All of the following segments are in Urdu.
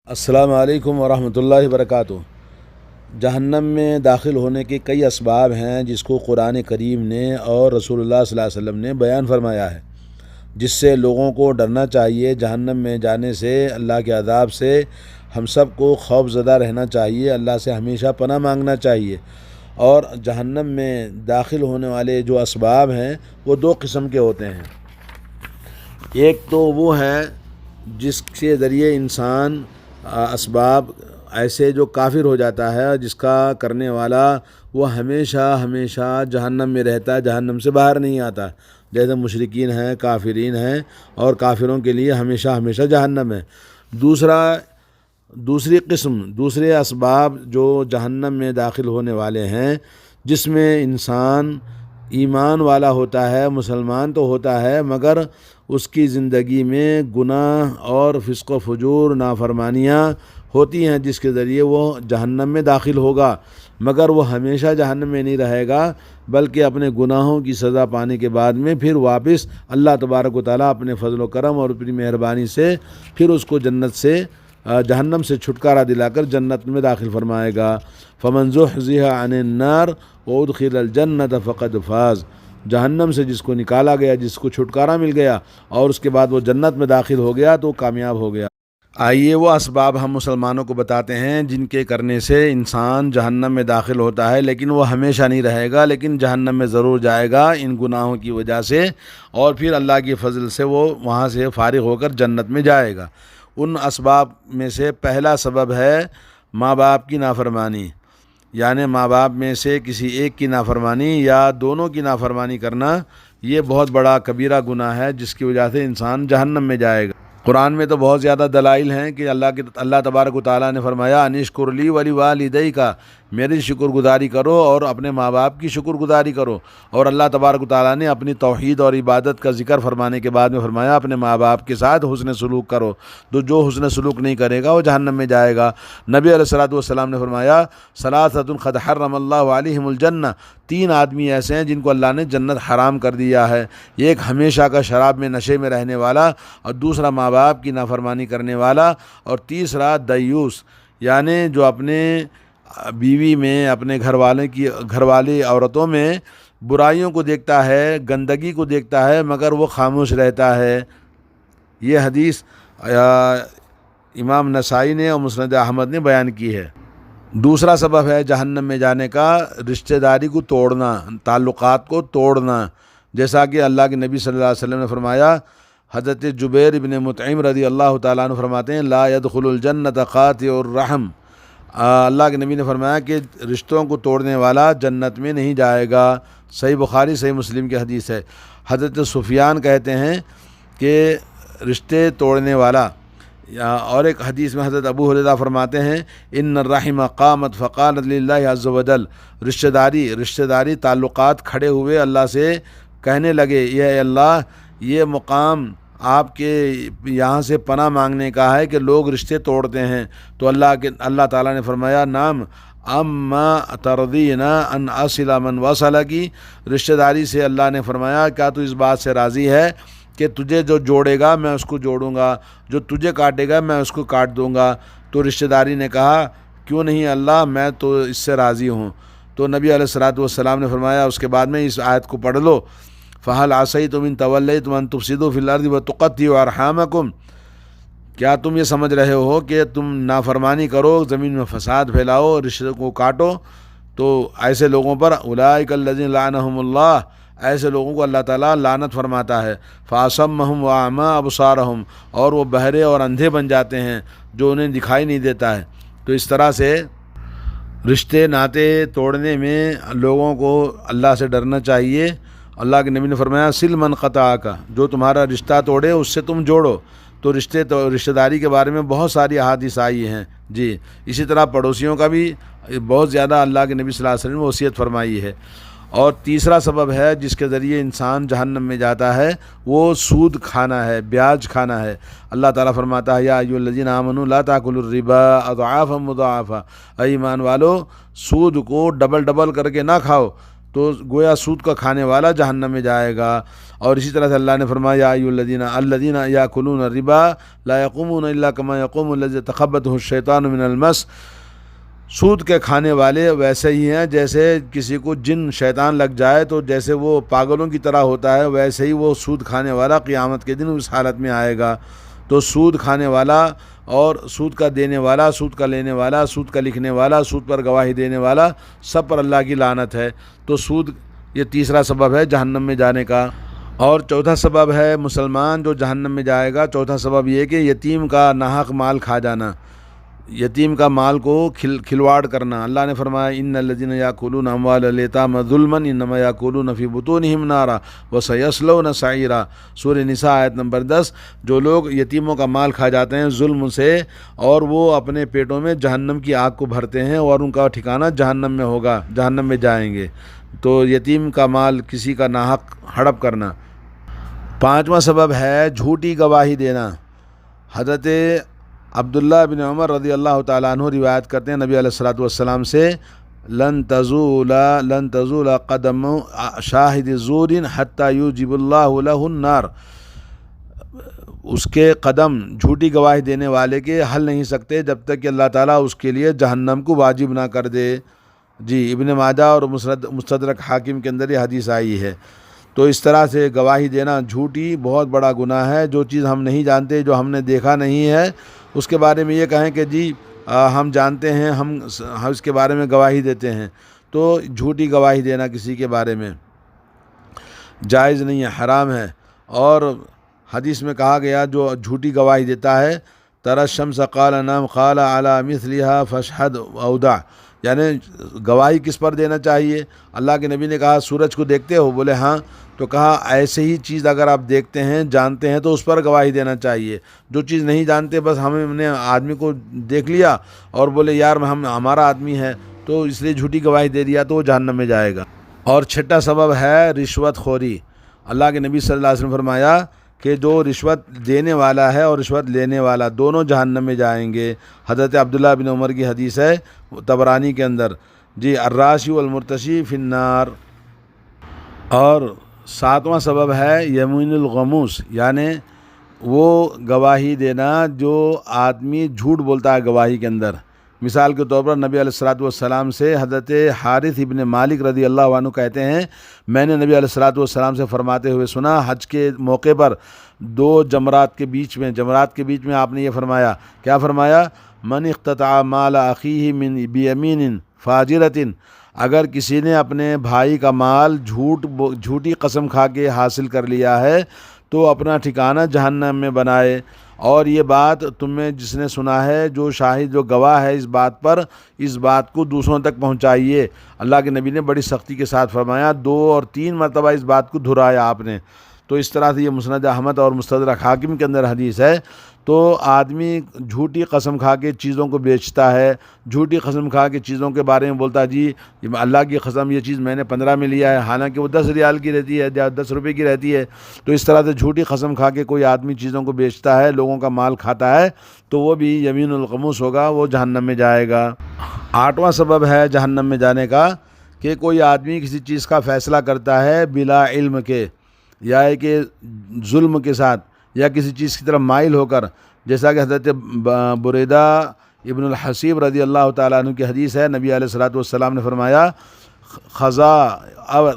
السلام علیکم ورحمۃ اللہ وبرکاتہ۔ جہنم میں داخل ہونے کے کئی اسباب ہیں جس کو قرآن کریم نے اور رسول اللہ صلی اللہ علیہ وسلم نے بیان فرمایا ہے، جس سے لوگوں کو ڈرنا چاہیے۔ جہنم میں جانے سے، اللہ کے عذاب سے ہم سب کو خوف زدہ رہنا چاہیے، اللہ سے ہمیشہ پناہ مانگنا چاہیے۔ اور جہنم میں داخل ہونے والے جو اسباب ہیں وہ دو قسم کے ہوتے ہیں۔ ایک تو وہ ہے جس کے ذریعے انسان اسباب ایسے جو کافر ہو جاتا ہے، جس کا کرنے والا وہ ہمیشہ جہنم میں رہتا ہے، جہنم سے باہر نہیں آتا، جیسے مشرکین ہیں، کافرین ہیں، اور کافروں کے لیے ہمیشہ جہنم ہے۔ دوسری قسم، دوسرے اسباب جو جہنم میں داخل ہونے والے ہیں، جس میں انسان ایمان والا ہوتا ہے، مسلمان تو ہوتا ہے، مگر اس کی زندگی میں گناہ اور فسق و فجور، نافرمانیاں ہوتی ہیں، جس کے ذریعے وہ جہنم میں داخل ہوگا، مگر وہ ہمیشہ جہنم میں نہیں رہے گا، بلکہ اپنے گناہوں کی سزا پانے کے بعد میں پھر واپس اللہ تبارک و تعالیٰ اپنے فضل و کرم اور اپنی مہربانی سے پھر اس کو جہنم سے چھٹکارا دلا کر جنت میں داخل فرمائے گا۔ فَمَنْ زُحْزِحَ عَنِ النَّارِ وَأُدْخِلَ الْجَنَّةَ فَقَدْ فَازَ۔ جہنم سے جس کو نکالا گیا، جس کو چھٹکارا مل گیا اور اس کے بعد وہ جنت میں داخل ہو گیا تو کامیاب ہو گیا۔ آئیے وہ اسباب ہم مسلمانوں کو بتاتے ہیں جن کے کرنے سے انسان جہنم میں داخل ہوتا ہے، لیکن وہ ہمیشہ نہیں رہے گا، لیکن جہنم میں ضرور جائے گا ان گناہوں کی وجہ سے، اور پھر اللہ کی فضل سے وہ وہاں سے فارغ ہو کر جنت میں جائے گا۔ ان اسباب میں سے پہلا سبب ہے ماں باپ کی نافرمانی، یعنی ماں باپ میں سے کسی ایک کی نافرمانی یا دونوں کی نافرمانی کرنا، یہ بہت بڑا کبیرہ گناہ ہے جس کی وجہ سے انسان جہنم میں جائے گا۔ قرآن میں تو بہت زیادہ دلائل ہیں کہ اللہ تبارک و تعالیٰ نے فرمایا انشکر لی ولیوالدیک، میری شکر گزاری کرو اور اپنے ماں باپ کی شکر گزاری کرو۔ اور اللہ تبارک و تعالیٰ نے اپنی توحید اور عبادت کا ذکر فرمانے کے بعد میں فرمایا اپنے ماں باپ کے ساتھ حسن سلوک کرو، تو جو حسن سلوک نہیں کرے گا وہ جہنم میں جائے گا۔ نبی علیہ الصلوۃ والسلام نے فرمایا ثلاثۃ قد حرم اللہ علیہم الجنہ، تین آدمی ایسے ہیں جن کو اللہ نے جنت حرام کر دیا ہے، ایک ہمیشہ کا شراب میں نشے میں رہنے والا، اور دوسرا ماں باپ کی نافرمانی کرنے والا، اور تیسرا دیوس، یعنی جو اپنے بیوی میں، اپنے گھر والی عورتوں میں برائیوں کو دیکھتا ہے، گندگی کو دیکھتا ہے، مگر وہ خاموش رہتا ہے۔ یہ حدیث امام نسائی نے اور مسند احمد نے بیان کی ہے۔ دوسرا سبب ہے جہنم میں جانے کا رشتہ داری کو توڑنا، تعلقات کو توڑنا، جیسا کہ اللہ کے نبی صلی اللہ علیہ وسلم نے فرمایا۔ حضرت جبیر بن مطعم رضی اللہ تعالیٰ عنہ فرماتے ہیں لا يدخل الجنت قاطع الرحم، اللہ کے نبی نے فرمایا کہ رشتوں کو توڑنے والا جنت میں نہیں جائے گا۔ صحیح بخاری صحیح مسلم کی حدیث ہے۔ حضرت سفیان کہتے ہیں کہ رشتے توڑنے والا، اور ایک حدیث میں حضرت ابو ہریرہ فرماتے ہیں ان الرحم قامت فقالت للہ عز وجل، رشتہ داری تعلقات کھڑے ہوئے اللہ سے کہنے لگے یہ اللہ، یہ مقام آپ کے یہاں سے پناہ مانگنے کا ہے کہ لوگ رشتے توڑتے ہیں، تو اللہ تعالیٰ نے فرمایا نام اما ترضینا ان اصل من وصل کی، رشتہ داری سے اللہ نے فرمایا کیا تو اس بات سے راضی ہے کہ تجھے جو جوڑے گا میں اس کو جوڑوں گا، جو تجھے کاٹے گا میں اس کو کاٹ دوں گا۔ تو رشتہ داری نے کہا کیوں نہیں اللہ، میں تو اس سے راضی ہوں۔ تو نبی علیہ الصلوۃ والسلام نے فرمایا اس کے بعد میں اس آیت کو پڑھ لو، فَهَلْ عَصَيْتُمْ إِن تَوَلَّيْتُمْ أَن تُفْسِدُوا فِي الْأَرْضِ وَتُقَطِّعُوا أَرْحَامَكُمْ، کیا تم یہ سمجھ رہے ہو کہ تم نافرمانی کرو، زمین میں فساد پھیلاؤ، رشتوں کو کاٹو؟ تو ایسے لوگوں پر اولئک الذین لعنہم اللہ، ایسے لوگوں کو اللہ تعالیٰ لعنت فرماتا ہے۔ فَأَصَمَّهُمْ وَأَعْمَىٰ أَبْصَارَهُمْ، اور وہ بہرے اور اندھے بن جاتے ہیں جو انہیں دکھائی نہیں دیتا ہے۔ تو اس طرح سے رشتے ناطے توڑنے میں لوگوں کو اللہ سے ڈرنا چاہیے۔ اللہ کے نبی نے فرمایا سل من قطعک، جو تمہارا رشتہ توڑے اس سے تم جوڑو۔ تو رشتہ داری کے بارے میں بہت ساری احادیث آئی ہیں جی۔ اسی طرح پڑوسیوں کا بھی بہت زیادہ اللہ کے نبی صلی اللہ علیہ وسلم نے وصیت فرمائی ہے۔ اور تیسرا سبب ہے جس کے ذریعے انسان جہنم میں جاتا ہے، وہ سود کھانا ہے، بیاج کھانا ہے۔ اللہ تعالیٰ فرماتا ہے یا ایھا الذین آمنوا لا تاکلوا الربا اضعافا مضاعفا، اے ایمان والو سود کو ڈبل کر کے نہ کھاؤ۔ تو گویا سود کا کھانے والا جہنم میں جائے گا۔ اور اسی طرح سے اللہ نے فرمایا یا ایھا الذین یاکلون الربا لا یقومون الا کما یقوم الذی یتخبطہ الشیطان من المس، سود کے کھانے والے ویسے ہی ہیں جیسے کسی کو جن شیطان لگ جائے تو جیسے وہ پاگلوں کی طرح ہوتا ہے، ویسے ہی وہ سود کھانے والا قیامت کے دن اس حالت میں آئے گا۔ تو سود کھانے والا اور سود کا دینے والا، سود کا لینے والا، سود کا لکھنے والا، سود پر گواہی دینے والا، سب پر اللہ کی لعنت ہے۔ تو سود یہ تیسرا سبب ہے جہنم میں جانے کا۔ اور چوتھا سبب ہے مسلمان جو جہنم میں جائے گا، چوتھا سبب یہ کہ یتیم کا ناحق مال کھا جانا، یتیم کا مال کو کھلواڑ کرنا۔ اللہ نے فرمایا ان الذین یاکلون اموال الیتامی ظلما انما یاکلون فی بطونہم نارا وسیصلون سعیرا، سورہ نساء آیت نمبر 10۔ جو لوگ یتیموں کا مال کھا جاتے ہیں ظلم سے، اور وہ اپنے پیٹوں میں جہنم کی آگ کو بھرتے ہیں، اور ان کا ٹھکانہ جہنم میں ہوگا، جہنم میں جائیں گے۔ تو یتیم کا مال کسی کا ناحق ہڑپ کرنا۔ پانچواں سبب ہے جھوٹی گواہی دینا۔ حضرت عبداللہ بن عمر رضی اللہ تعالیٰ عنہ روایت کرتے ہیں نبی علیہ الصلوۃ والسلام سے، لن تزول قدم شاہد زور حتی یوجب اللہ لہ النار، اس کے قدم جھوٹی گواہی دینے والے کے ہل نہیں سکتے جب تک کہ اللہ تعالیٰ اس کے لیے جہنم کو واجب نہ کر دے۔ جی ابن ماجہ اور مستدرک حاکم کے اندر یہ حدیث آئی ہے۔ تو اس طرح سے گواہی دینا جھوٹی بہت بڑا گناہ ہے۔ جو چیز ہم نہیں جانتے، جو ہم نے دیکھا نہیں ہے، اس کے بارے میں یہ کہیں کہ جی ہم جانتے ہیں، ہم اس کے بارے میں گواہی دیتے ہیں، تو جھوٹی گواہی دینا کسی کے بارے میں جائز نہیں ہے، حرام ہے۔ اور حدیث میں کہا گیا جو جھوٹی گواہی دیتا ہے ترى الشمس قال نام قال على مثلها فاشهد اودع، یعنی گواہی کس پر دینا چاہیے؟ اللہ کے نبی نے کہا سورج کو دیکھتے ہو؟ بولے ہاں۔ تو کہا ایسے ہی چیز اگر آپ دیکھتے ہیں، جانتے ہیں، تو اس پر گواہی دینا چاہیے۔ جو چیز نہیں جانتے، بس ہم نے آدمی کو دیکھ لیا اور بولے یار ہمارا آدمی ہے، تو اس لیے جھوٹی گواہی دے دیا تو وہ جہنم میں جائے گا۔ اور چھٹا سبب ہے رشوت خوری۔ اللہ کے نبی صلی اللہ علیہ وسلم نے فرمایا کہ جو رشوت دینے والا ہے اور رشوت لینے والا دونوں جہنم میں جائیں گے۔ حضرت عبداللہ بن عمر کی حدیث ہے طبرانی کے اندر، جی الراشی والمرتشی فی النار۔ اور ساتواں سبب ہے یمین الغموس، یعنی وہ گواہی دینا جو آدمی جھوٹ بولتا ہے گواہی کے اندر۔ مثال کے طور پر نبی علیہ الصلوۃ والسلام سے حضرت حارث ابن مالک رضی اللہ عنہ کہتے ہیں میں نے نبی علیہ الصلوۃ والسلام سے فرماتے ہوئے سنا، حج کے موقع پر دو جمرات کے بیچ میں آپ نے یہ فرمایا، کیا فرمایا؟ من اقتطع مال اخیہ من بیمین فاجرۃ، اگر کسی نے اپنے بھائی کا مال جھوٹی قسم کھا کے حاصل کر لیا ہے تو اپنا ٹھکانہ جہنم میں بنائے۔ اور یہ بات تم میں جس نے سنا ہے، جو شاہد جو گواہ ہے اس بات پر، اس بات کو دوسروں تک پہنچائیے۔ اللہ کے نبی نے بڑی سختی کے ساتھ فرمایا، 2 اور 3 مرتبہ اس بات کو دہرایا آپ نے۔ تو اس طرح سے یہ مسند احمد اور مستدرک حاکم کے اندر حدیث ہے۔ تو آدمی جھوٹی قسم کھا کے چیزوں کو بیچتا ہے، جھوٹی قسم کھا کے چیزوں کے بارے میں بولتا ہے جی اللہ کی قسم یہ چیز میں نے 15 میں لیا ہے، حالانکہ وہ 10 ریال کی رہتی ہے یا 10 روپے کی رہتی ہے۔ تو اس طرح سے جھوٹی قسم کھا کے کوئی آدمی چیزوں کو بیچتا ہے، لوگوں کا مال کھاتا ہے، تو وہ بھی یمین الغموس ہوگا، وہ جہنم میں جائے گا۔ 8واں سبب ہے جہنم میں جانے کا کہ کوئی آدمی کسی چیز کا فیصلہ کرتا ہے بلا علم کے، یا کہ ظلم کے ساتھ، یا کسی چیز کی طرف مائل ہو کر، جیسا کہ حضرت بریدہ ابن الحصیب رضی اللہ تعالیٰ عنہ کی حدیث ہے، نبی علیہ الصلوۃ والسلام نے فرمایا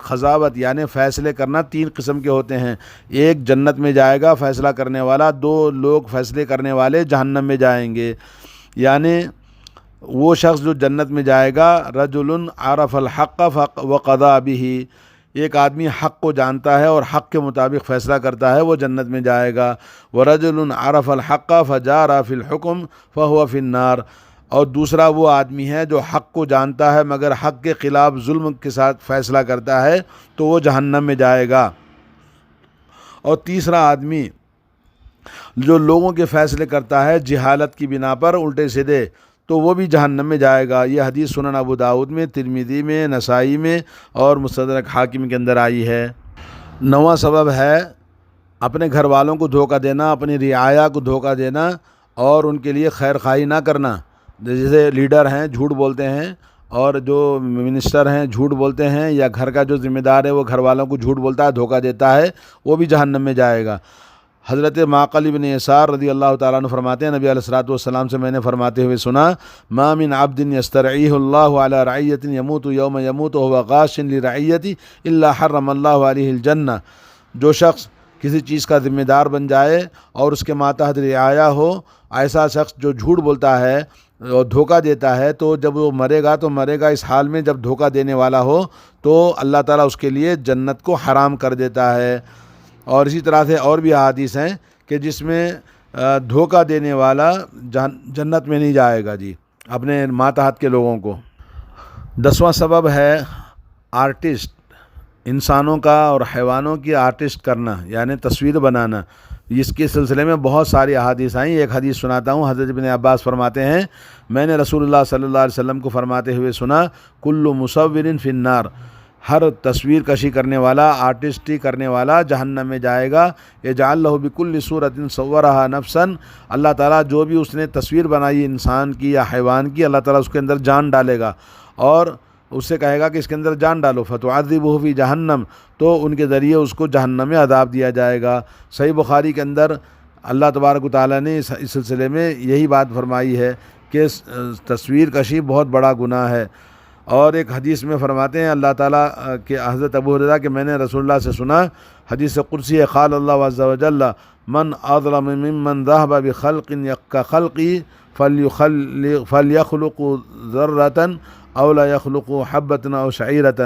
خضاوت یعنی فیصلے کرنا 3 قسم کے ہوتے ہیں۔ ایک جنت میں جائے گا فیصلہ کرنے والا، 2 لوگ فیصلے کرنے والے جہنم میں جائیں گے۔ یعنی وہ شخص جو جنت میں جائے گا، رجل عرف الحق وقضى به، ایک آدمی حق کو جانتا ہے اور حق کے مطابق فیصلہ کرتا ہے، وہ جنت میں جائے گا۔ وَرَجُلٌ عَرَفَ الْحَقَّ فَجَارَ فِي الْحُكْمِ فَهُوَ فِي النَّارِ، اور دوسرا وہ آدمی ہے جو حق کو جانتا ہے مگر حق کے خلاف ظلم کے ساتھ فیصلہ کرتا ہے، تو وہ جہنم میں جائے گا۔ اور تیسرا آدمی جو لوگوں کے فیصلے کرتا ہے جہالت کی بنا پر الٹے سیدھے، تو وہ بھی جہنم میں جائے گا۔ یہ حدیث سنن ابو داؤد میں، ترمذی میں، نسائی میں اور مستدرک حاکم کے اندر آئی ہے۔ 9واں سبب ہے اپنے گھر والوں کو دھوکہ دینا، اپنی رعایا کو دھوکہ دینا اور ان کے لیے خیر خواہی نہ کرنا۔ جیسے لیڈر ہیں، جھوٹ بولتے ہیں اور جو منسٹر ہیں جھوٹ بولتے ہیں، یا گھر کا جو ذمہ دار ہے وہ گھر والوں کو جھوٹ بولتا ہے، دھوکہ دیتا ہے، وہ بھی جہنم میں جائے گا۔ حضرت معقل بن یسار رضی اللہ تعالیٰ عنہ فرماتے ہیں، نبی علیہ الصلوۃ والسلام سے میں نے فرماتے ہوئے سنا، ما من عبد یسترعیہ اللہ علی رعیۃ یموت یوم یموت وهو غاش لرعیتہ الا حرم اللہ علیہ الجنہ۔ جو شخص کسی چیز کا ذمہ دار بن جائے اور اس کے ماتحت رعایا ہو، ایسا شخص جو جھوٹ بولتا ہے اور دھوکہ دیتا ہے، تو جب وہ مرے گا تو مرے گا اس حال میں جب دھوکہ دینے والا ہو، تو اللہ تعالیٰ اس کے لیے جنت کو حرام کر دیتا ہے۔ اور اسی طرح سے اور بھی احادیث ہیں کہ جس میں دھوکہ دینے والا جنت میں نہیں جائے گا جی، اپنے ماتحت کے لوگوں کو۔ 10واں سبب ہے آرٹسٹ، انسانوں کا اور حیوانوں کی آرٹسٹ کرنا، یعنی تصویر بنانا۔ اس کے سلسلے میں بہت ساری احادیث آئیں۔ ایک حدیث سناتا ہوں۔ حضرت ابن عباس فرماتے ہیں، میں نے رسول اللہ صلی اللہ علیہ وسلم کو فرماتے ہوئے سنا، کل مصور فی النار، ہر تصویر کشی کرنے والا، آرٹسٹی کرنے والا جہنم میں جائے گا۔ یجعل لہ بکل صورت صورہا نفسا، اللہ تعالیٰ جو بھی اس نے تصویر بنائی انسان کی یا حیوان کی، اللہ تعالیٰ اس کے اندر جان ڈالے گا اور اس سے کہے گا کہ اس کے اندر جان ڈالو، فتعذبہ فی جہنم، تو ان کے ذریعے اس کو جہنم میں عذاب دیا جائے گا۔ صحیح بخاری کے اندر اللہ تبارک و تعالیٰ نے اس سلسلے میں یہی بات فرمائی ہے کہ تصویر کشی بہت بڑا گناہ ہے۔ اور ایک حدیث میں فرماتے ہیں اللہ تعالیٰ کہ حضرت ابو ہریرہ کہ میں نے رسول اللہ سے سنا، حدیث قدسی ہے، قال اللہ عز وجل، من اظلم ممن ذهب بخلق كخلقی فلیخلق ذرۃ او لا یخلق حبۃ او شعیرۃ۔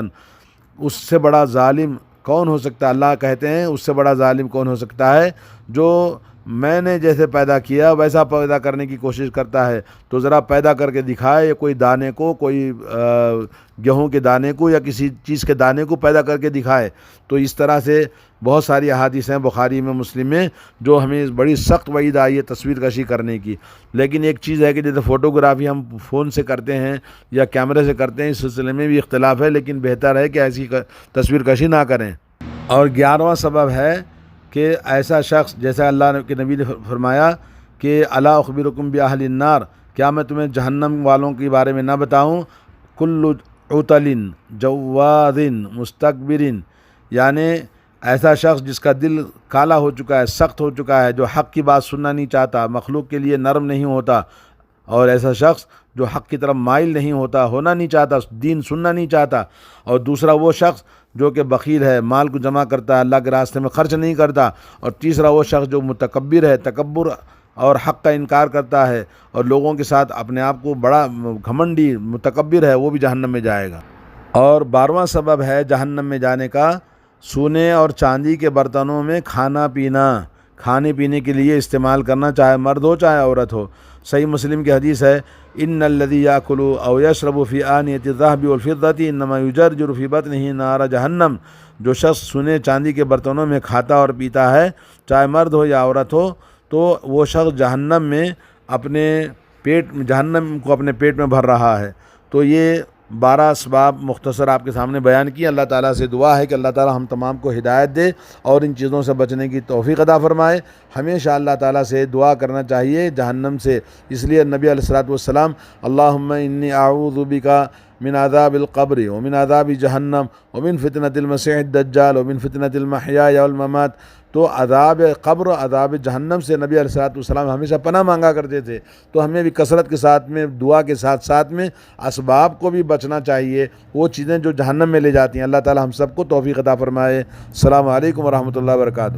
اس سے بڑا ظالم کون ہو سکتا ہے؟ اللہ کہتے ہیں اس سے بڑا ظالم کون ہو سکتا ہے جو میں نے جیسے پیدا کیا ویسا پیدا کرنے کی کوشش کرتا ہے، تو ذرا پیدا کر کے دکھائے، کوئی دانے کو، کوئی گیہوں کے دانے کو یا کسی چیز کے دانے کو پیدا کر کے دکھائے۔ تو اس طرح سے بہت ساری احادیث ہیں بخاری میں، مسلم میں، جو ہمیں بڑی سخت وعید آئی ہے تصویر کشی کرنے کی۔ لیکن ایک چیز ہے کہ جیسے فوٹوگرافی ہم فون سے کرتے ہیں یا کیمرے سے کرتے ہیں، اس سلسلے میں بھی اختلاف ہے، لیکن بہتر ہے کہ ایسی تصویر کشی نہ کریں۔ اور 11واں سبب ہے کہ ایسا شخص، جیسا اللہ کے نبی نے فرمایا کہ الا اخبرکم باہل النار، کیا میں تمہیں جہنم والوں کے بارے میں نہ بتاؤں؟ کل عتل جواد مستکبر، یعنی ایسا شخص جس کا دل کالا ہو چکا ہے، سخت ہو چکا ہے، جو حق کی بات سننا نہیں چاہتا، مخلوق کے لیے نرم نہیں ہوتا، اور ایسا شخص جو حق کی طرف مائل نہیں ہونا نہیں چاہتا، دین سننا نہیں چاہتا۔ اور دوسرا وہ شخص جو کہ بخیل ہے، مال کو جمع کرتا ہے، اللہ کے راستے میں خرچ نہیں کرتا۔ اور تیسرا وہ شخص جو متکبر ہے، تکبر اور حق کا انکار کرتا ہے اور لوگوں کے ساتھ اپنے آپ کو بڑا گھمنڈی متکبر ہے، وہ بھی جہنم میں جائے گا۔ اور 12واں سبب ہے جہنم میں جانے کا، سونے اور چاندی کے برتنوں میں کھانا پینا، کھانے پینے کے لیے استعمال کرنا، چاہے مرد ہو چاہے عورت ہو۔ صحیح مسلم کی حدیث ہے، ان الذی یاکل او یشرب فی آنیۃ الذهب والفضۃ انما یجرجر فی بطنہ نار جہنم۔ جو شخص سونے چاندی کے برتنوں میں کھاتا اور پیتا ہے، چاہے مرد ہو یا عورت ہو، تو وہ شخص جہنم میں جہنم کو اپنے پیٹ میں بھر رہا ہے۔ تو یہ 12 اسباب مختصر آپ کے سامنے بیان کی۔ اللہ تعالیٰ سے دعا ہے کہ اللہ تعالیٰ ہم تمام کو ہدایت دے اور ان چیزوں سے بچنے کی توفیق عطا فرمائے۔ ہمیشہ اللہ تعالیٰ سے دعا کرنا چاہیے جہنم سے، اس لیے نبی علیہ الصلوۃ والسلام، اللہم انی اعوذ بک من عذاب القبر ومن عذاب جہنم ومن فتنة المسیح الدجال ومن فتنة المحیاء والممات۔ تو عذاب قبر، عذاب جہنم سے نبی علیہ الصلوۃ والسلام ہمیشہ پناہ مانگا کرتے تھے۔ تو ہمیں بھی کثرت کے ساتھ میں، دعا کے ساتھ ساتھ میں اسباب کو بھی بچنا چاہیے، وہ چیزیں جو جہنم میں لے جاتی ہیں۔ اللہ تعالی ہم سب کو توفیق عطا فرمائے۔ السلام علیکم ورحمۃ اللہ وبرکاتہ۔